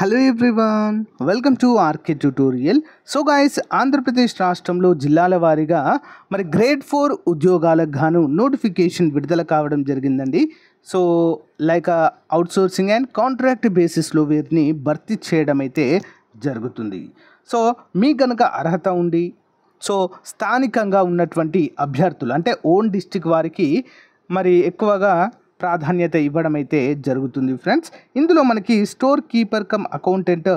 Hello everyone, welcome to RK tutorial. So guys, Andhra Pradesh రాష్ట్రంలో జిల్లాల వారీగా మరి గ్రేడ్ 4 ఉద్యోగాలకు గాను నోటిఫికేషన్ విడుదల కావడం జరిగిందండి. So like outsourcing and contract బేసిస్లో వీరిని భర్తీ చేయడం అయితే జరుగుతుంది. సో మీ కనుక అర్హత ఉండి సో స్థానికంగా ఉన్నటువంటి అభ్యర్థులు అంటే ఓన్ డిస్టిక్ వారికి మరి ఎక్కువగా ప్రాధాన్యత ఇవ్వడం అయితే జరుగుతుంది ఫ్రెండ్స్. ఇందులో మనకి స్టోర్ కీపర్ కమ్ అకౌంటెంట్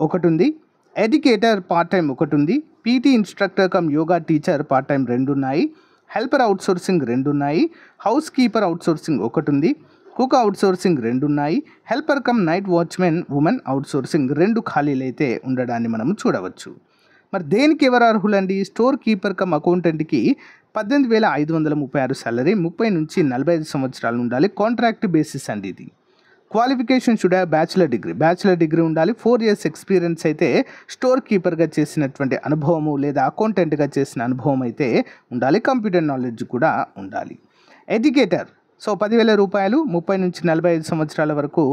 ఒకటి ఉంది, ఎడ్యుకేటర్ పార్ట్ టైం ఒకటి ఉంది, PT instructor cum yoga teacher part time 2 ఉన్నాయి, హెల్పర్ అవుట్సోర్సింగ్ 2 ఉన్నాయి, హౌస్ కీపర్ అవుట్సోర్సింగ్ ఒకటి ఉంది, కుక్ అవుట్సోర్సింగ్ 2 ఉన్నాయి, helper cum night watchmen women outsourcing 2 ఖాళీలు అయితే ఉండడాన్ని మనం చూడవచ్చు. మరి దేనికి ఎవరు అర్హులండి? స్టోర్ కీపర్ కమ్ అకౌంటెంట్కి 18,536 సాలరీ, 30 నుంచి 45 సంవత్సరాలు ఉండాలి, కాంట్రాక్ట్ బేసిస్ అండి ఇది. Qualification should have bachelor degree ఉండాలి, 4 years ఎక్స్పీరియన్స్ అయితే స్టోర్ కీపర్గా చేసినటువంటి అనుభవము లేదా అకౌంటెంట్గా చేసిన అనుభవం అయితే ఉండాలి, కంప్యూటర్ నాలెడ్జ్ కూడా ఉండాలి. ఎడ్యుకేటర్ సో 10,000 రూపాయలు, 30 నుంచి 45 సంవత్సరాల వరకు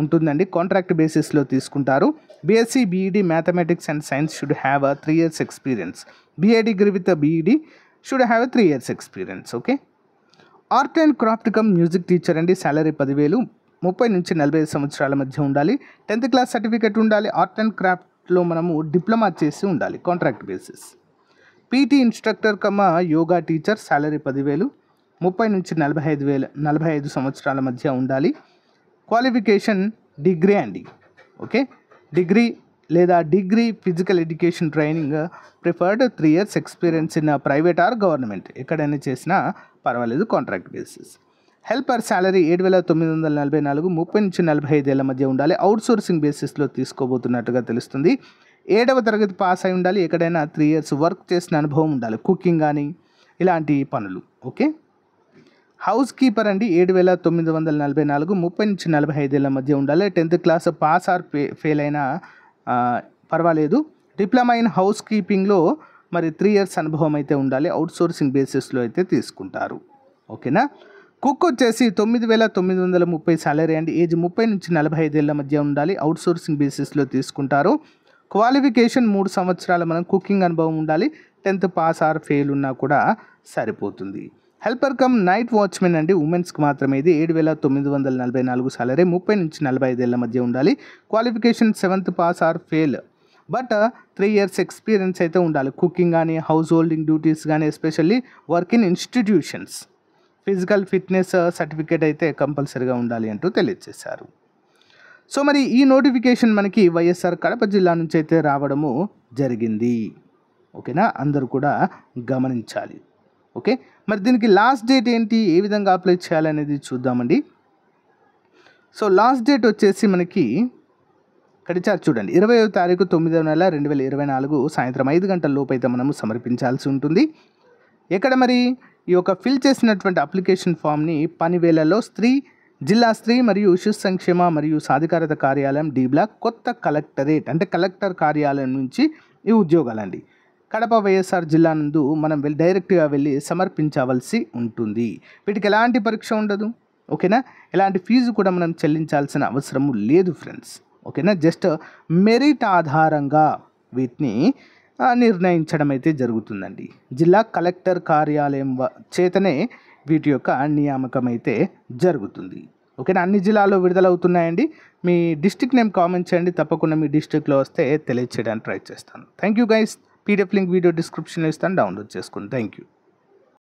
ఉంటుందండి, కాంట్రాక్ట్ బేసిస్లో తీసుకుంటారు. BSc BEd mathematics and science should have 3 years experience, BA degree with BEd should have 3 years experience. Okay. Art and craft cum music teacher అండి, సాలరీ 10,000, 30 నుంచి 45 సంవత్సరాల మధ్య ఉండాలి, 10th క్లాస్ సర్టిఫికేట్ ఉండాలి, ఆర్ట్ అండ్ క్రాఫ్ట్లో మనము డిప్లొమా చేసి ఉండాలి, contract basis. PT instructor cum yoga teacher, salary 10,000, 30 నుంచి 45 సంవత్సరాల మధ్య ఉండాలి, క్వాలిఫికేషన్ డిగ్రీ అండి. ఓకే, డిగ్రీ లేదా degree physical education training preferred, 3 years experience in private or government, ఎక్కడైనా చేసినా పర్వాలేదు, కాంట్రాక్ట్ బేసిస్. హెల్పర్ సాలరీ 7,944, 30 నుంచి 45 ఏళ్ల మధ్య ఉండాలి, అవుట్సోర్సింగ్ బేసిస్లో తీసుకోబోతున్నట్టుగా తెలుస్తుంది. 7వ తరగతి పాస్ అయి ఉండాలి, ఎక్కడైనా 3 years వర్క్ చేసిన అనుభవం ఉండాలి, కుకింగ్ కానీ ఇలాంటి పనులు. ఓకే. హౌస్ కీపర్ అండి, 7,944, 30 నుంచి 45 ఏళ్ల మధ్య ఉండాలి, 10th class pass or fail అయినా పర్వాలేదు, డిప్లొమా ఇన్ హౌస్ కీపింగ్లో మరి 3 years అనుభవం అయితే ఉండాలి, అవుట్సోర్సింగ్ బేసిస్లో అయితే తీసుకుంటారు. ఓకేనా. కుక్ వచ్చేసి 9,930 సాలరీ అండి, ఏజ్ 30 నుంచి 45 ఏళ్ల మధ్య ఉండాలి, అవుట్సోర్సింగ్ బేసిస్లో తీసుకుంటారు. క్వాలిఫికేషన్ 3 సంవత్సరాల మనం కుకింగ్ అనుభవం ఉండాలి, 10th పాస్ ఆర్ ఫెయిల్ ఉన్నా కూడా సరిపోతుంది. హెల్పర్ కమ్ నైట్ వాచ్మెన్ అండి, ఉమెన్స్కి మాత్రమే ఇది, 7,944 సాలరీ, 30 నుంచి 45 ఏళ్ల మధ్య ఉండాలి, qualification 7th pass or fail, but 3 years experience అయితే ఉండాలి, కుకింగ్ కానీ హౌస్ హోల్డింగ్ డ్యూటీస్ కానీ especially work in institutions, physical fitness certificate అయితే కంపల్సరీగా ఉండాలి అంటూ తెలియజేశారు. సో మరి ఈ నోటిఫికేషన్ మనకి వైఎస్ఆర్ కడప జిల్లా నుంచి అయితే రావడము జరిగింది. ఓకేనా, అందరూ కూడా గమనించాలి. ఓకే. మరి దీనికి లాస్ట్ డేట్ ఏంటి, ఏ విధంగా అప్లై చేయాలనేది చూద్దామండి. సో లాస్ట్ డేట్ వచ్చేసి మనకి ఇక్కడ ఇచ్చారు చూడండి, 20వ తారీఖు 9వ నెల 2024 సాయంత్రం 5 గంటల లోపు అయితే మనము సమర్పించాల్సి ఉంటుంది. ఎక్కడ మరి ఈ యొక్క ఫిల్ చేసినటువంటి అప్లికేషన్ ఫామ్ని పనివేళలో జిల్లా స్త్రీ మరియు శిశు సంక్షేమ మరియు సాధికారత కార్యాలయం డి బ్లాక్, కొత్త కలెక్టరేట్ అంటే కలెక్టర్ కార్యాలయం నుంచి ఈ ఉద్యోగాలండి. కడప వైఎస్ఆర్ జిల్లా నందు మనం డైరెక్ట్గా వెళ్ళి సమర్పించవలసి ఉంటుంది. వీటికి ఎలాంటి పరీక్ష ఉండదు. ఓకేనా, ఎలాంటి ఫీజు కూడా మనం చెల్లించాల్సిన అవసరము లేదు ఫ్రెండ్స్. ఓకేనా, జస్ట్ మెరిట్ ఆధారంగా వీటిని నిర్ణయించడం అయితే జరుగుతుందండి. జిల్లా కలెక్టర్ కార్యాలయం చేతనే వీటి యొక్క నియామకం అయితే జరుగుతుంది. ఓకేనా, అన్ని జిల్లాల్లో విడుదలవుతున్నాయండి. మీ డిస్ట్రిక్ట్ నేమ్ కామెంట్ చేయండి, తప్పకుండా మీ డిస్ట్రిక్ట్లో వస్తే తెలియచేయడానికి ట్రై చేస్తాను. Thank you guys. PDF link video డిస్క్రిప్షన్లో ఇస్తాను, డౌన్లోడ్ చేసుకోండి. Thank you.